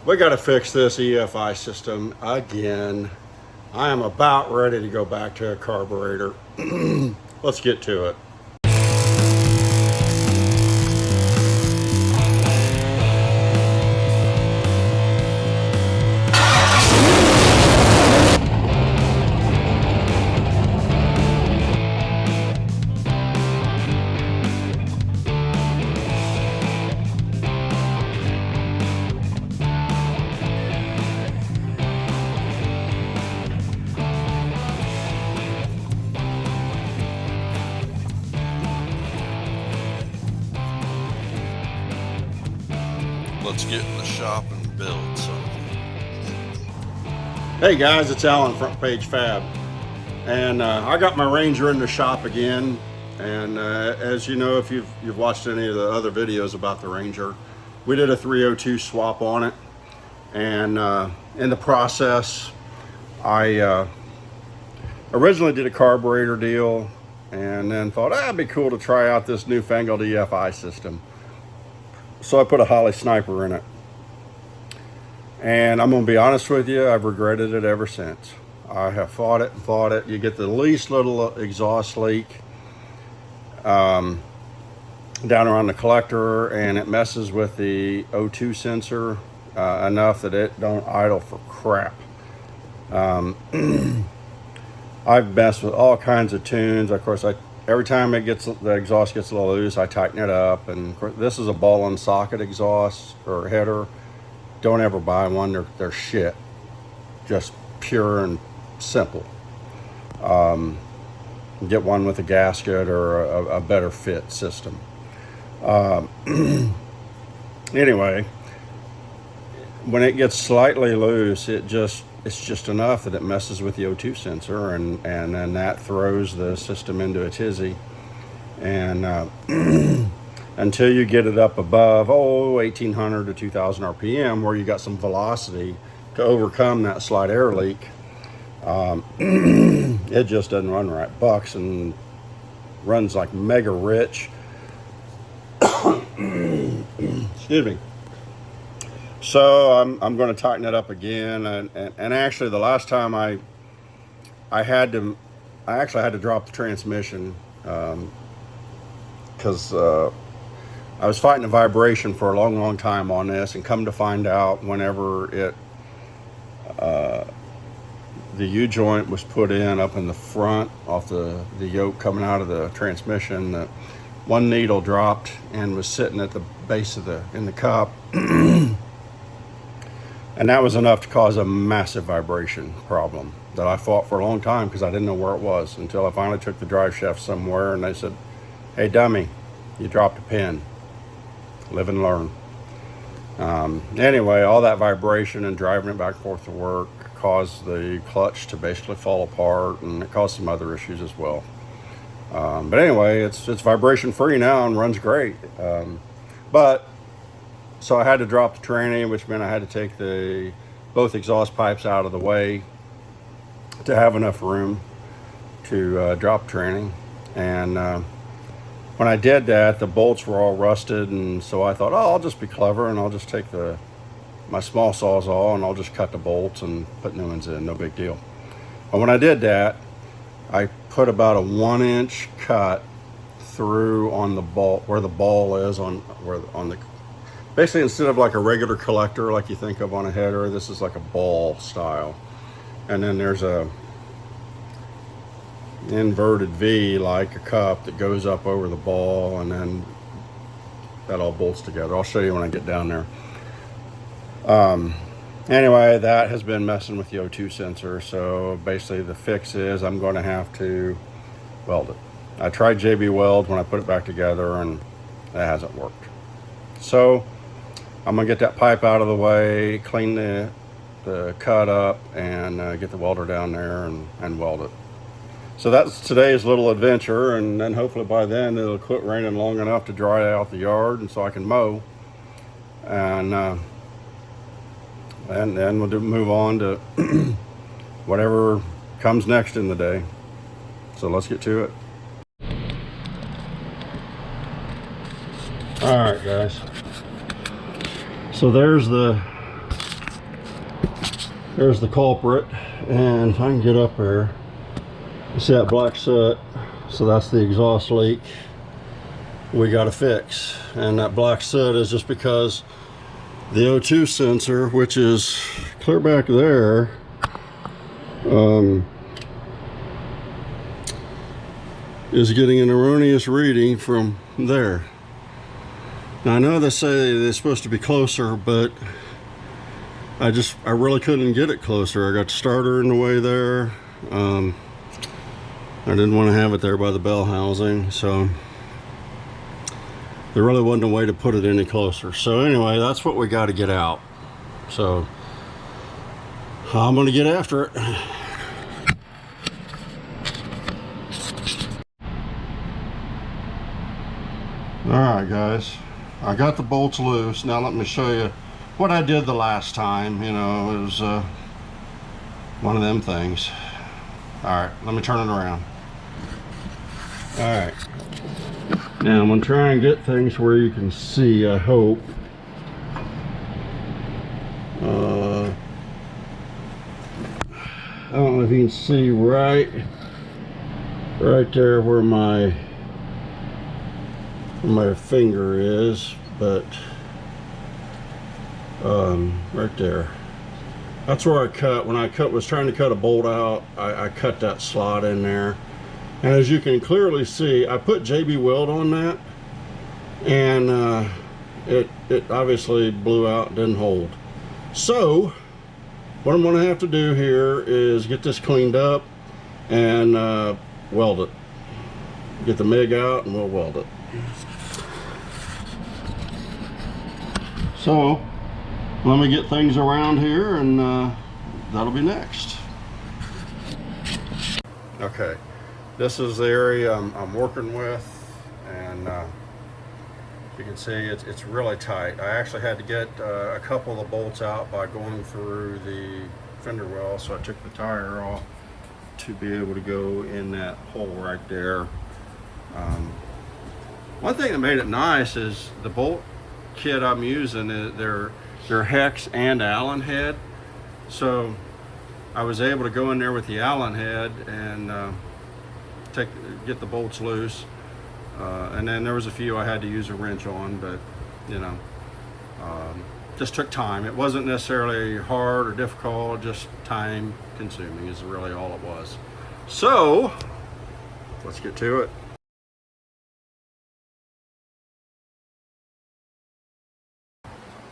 We got to fix this EFI system again. I am about ready to go back to a carburetor. Let's get to it. Let's get in the shop and build something. Hey guys, it's Alan, Front Page Fab. And I got my Ranger in the shop again. And as you know, if you've watched any of the other videos about the Ranger, we did a 302 swap on it. And in the process, I originally did a carburetor deal and then thought, it'd be cool to try out this newfangled EFI system. So I put a Holly Sniper in it. And I'm going to be honest with you, I've regretted it ever since. I have fought it and fought it. You get the least little exhaust leak down around the collector, and it messes with the O2 sensor enough that it don't idle for crap. I've messed with all kinds of tunes. Of course, every time the exhaust gets a little loose, I tighten it up. And of course, this is a ball and socket exhaust or header. Don't ever buy one. They're shit. Just pure and simple. Get one with a gasket or a better fit system. Anyway, when it gets slightly loose, it's just enough that it messes with the O2 sensor, and then that throws the system into a tizzy. And until you get it up above 1800 to 2000 RPM, where you got some velocity to overcome that slight air leak, it just doesn't run right. Bucks and runs like mega rich. Excuse me. So I'm going to tighten it up again, and actually the last time I actually had to drop the transmission because I was fighting a vibration for a long time on this, and come to find out, whenever the U-joint was put in up in the front off the yoke coming out of the transmission, that one needle dropped and was sitting at the base of in the cup. And that was enough to cause a massive vibration problem that I fought for a long time because I didn't know where it was, until I finally took the drive shaft somewhere and they said, "Hey dummy, you dropped a pin. Live and learn." Anyway, all that vibration and driving it back and forth to work caused the clutch to basically fall apart, and it caused some other issues as well. But anyway, it's vibration free now and runs great. So I had to drop the tranny, which meant I had to take both exhaust pipes out of the way to have enough room to drop tranny. And when I did that, the bolts were all rusted, and so I thought, I'll just be clever and I'll just take my small sawzall and I'll just cut the bolts and put new ones in, no big deal. And when I did that, I put about a 1-inch cut through on the ball, where the ball is basically, instead of like a regular collector like you think of on a header, this is like a ball style. And then there's a inverted V, like a cup, that goes up over the ball, and then that all bolts together. I'll show you when I get down there. Anyway, that has been messing with the O2 sensor. So basically the fix is I'm going to have to weld it. I tried JB Weld when I put it back together, and that hasn't worked. So I'm gonna get that pipe out of the way, clean the cut up, and get the welder down there and weld it. So that's today's little adventure, and then hopefully by then it'll quit raining long enough to dry out the yard, and so I can mow. And then we'll move on to whatever comes next in the day. So let's get to it. All right, guys. So there's the There's the culprit, and if I can get up there, you see that black soot? So that's the exhaust leak we got to fix. And that black soot is just because the O2 sensor, which is clear back there, is getting an erroneous reading from there. Now I know they say they're supposed to be closer, but I really couldn't get it closer. I got the starter in the way there. I didn't want to have it there by the bell housing, so there really wasn't a way to put it any closer. So anyway, that's what we got to get out. So I'm going to get after it. Alright guys, I got the bolts loose. Now let me show you what I did the last time. You know, it was one of them things. Alright, let me turn it around. Alright, now I'm going to try and get things where you can see, I hope. I don't know if you can see right there where my finger is, but right there, that's where I cut. When I was trying to cut a bolt out, I cut that slot in there, and as you can clearly see, I put JB Weld on that, and it obviously blew out, didn't hold. So what I'm going to have to do here is get this cleaned up and weld it. Get the MIG out and we'll weld it. So let me get things around here, and that'll be next. Okay, this is the area I'm working with, and you can see it's really tight. I actually had to get a couple of the bolts out by going through the fender well, so I took the tire off to be able to go in that hole right there. One thing that made it nice is the bolt kit I'm using, they're hex and Allen head, so I was able to go in there with the Allen head and get the bolts loose, and then there was a few I had to use a wrench on, but you know, just took time. It wasn't necessarily hard or difficult, just time consuming is really all it was. So let's get to it.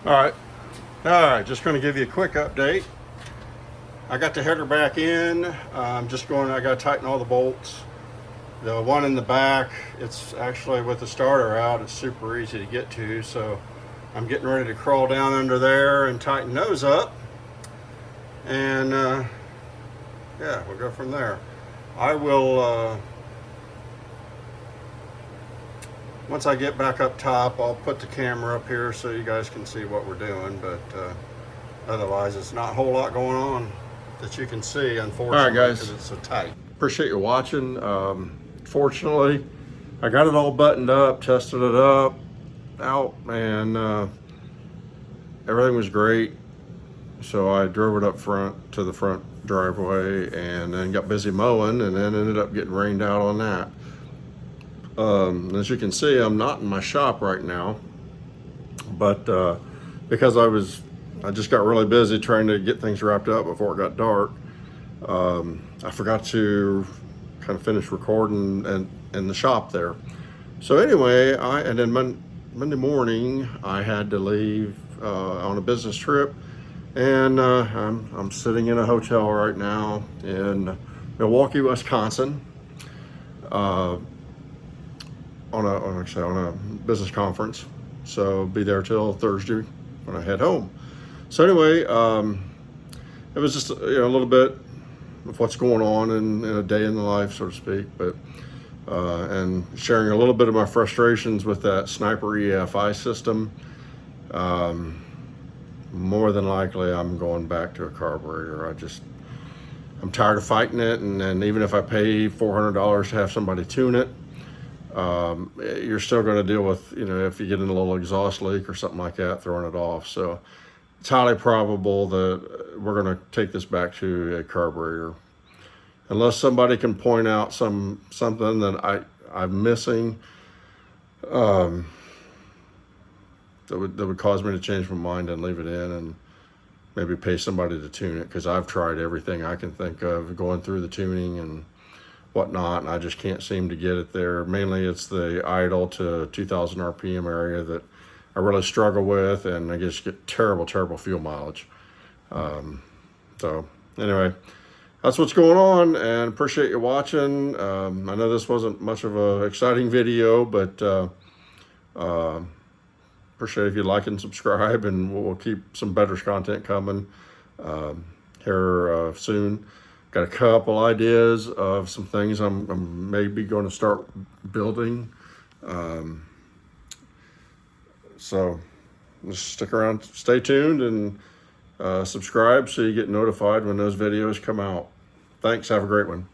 All right, just going to give you a quick update. I got the header back in. I got to tighten all the bolts. The one in the back, it's actually with the starter out, it's super easy to get to, so I'm getting ready to crawl down under there and tighten those up, and yeah, we'll go from there. I will once I get back up top, I'll put the camera up here so you guys can see what we're doing, but otherwise it's not a whole lot going on that you can see, unfortunately. All right guys, because it's so tight. Appreciate you watching. Fortunately, I got it all buttoned up, tested it out, and everything was great. So I drove it up front to the front driveway and then got busy mowing, and then ended up getting rained out on that. As you can see, I'm not in my shop right now, but because I just got really busy trying to get things wrapped up before it got dark, I forgot to kind of finish recording in the shop there. So anyway, and then Monday morning I had to leave on a business trip, and I'm sitting in a hotel right now in Milwaukee, Wisconsin, on a business conference. So be there till Thursday when I head home. So anyway, it was just a little bit of what's going on in a day in the life, so to speak, but and sharing a little bit of my frustrations with that Sniper EFI system. More than likely I'm going back to a carburetor. I'm tired of fighting it, and even if I pay $400 to have somebody tune it, you're still going to deal with, if you get in a little exhaust leak or something like that, throwing it off. So it's highly probable that we're going to take this back to a carburetor, unless somebody can point out something that I'm missing, that would cause me to change my mind and leave it in, and maybe pay somebody to tune it, because I've tried everything I can think of going through the tuning and whatnot, and I just can't seem to get it there. Mainly it's the idle to 2000 RPM area that I really struggle with, and I just get terrible fuel mileage. So anyway, that's what's going on, and appreciate you watching. I know this wasn't much of a exciting video, but appreciate if you like and subscribe, and we'll keep some better content coming here soon. Got a couple ideas of some things I'm maybe going to start building. So just stick around, stay tuned, and subscribe so you get notified when those videos come out. Thanks, have a great one.